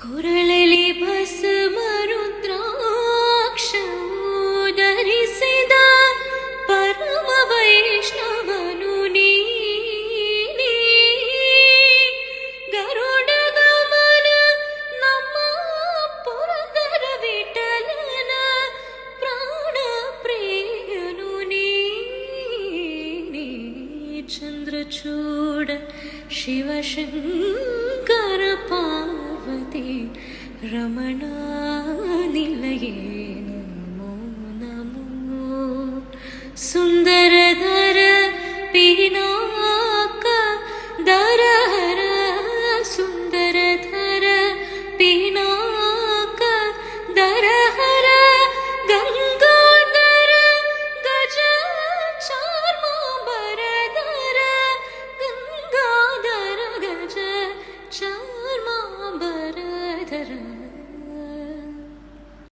ಕೊರಳಲಿ ಭಸ್ಮರುದ್ರಾಕ್ಷಧರಿಸಿದ ಪರಮ ವೈಷ್ಣವನು ನೀನೇ. ಗರುಡ ಗಮನ ನಮ್ಮ ಪುರಂದರ ವಿಠಲನ ಪ್ರಾಣ ಪ್ರಿಯನು ನೀನೇ. ಚಂದ್ರಚೂಡ ಶಿವಶಂಕರ ಪಾರ್ವತಿ ರಮಣ ನಿಲಯೇ ನಮೋ ನಮೋ. ಸುಂದರಧರ ಪಿನಾಕ ದರಹರ ಸುಂದರಧರ ಪಿ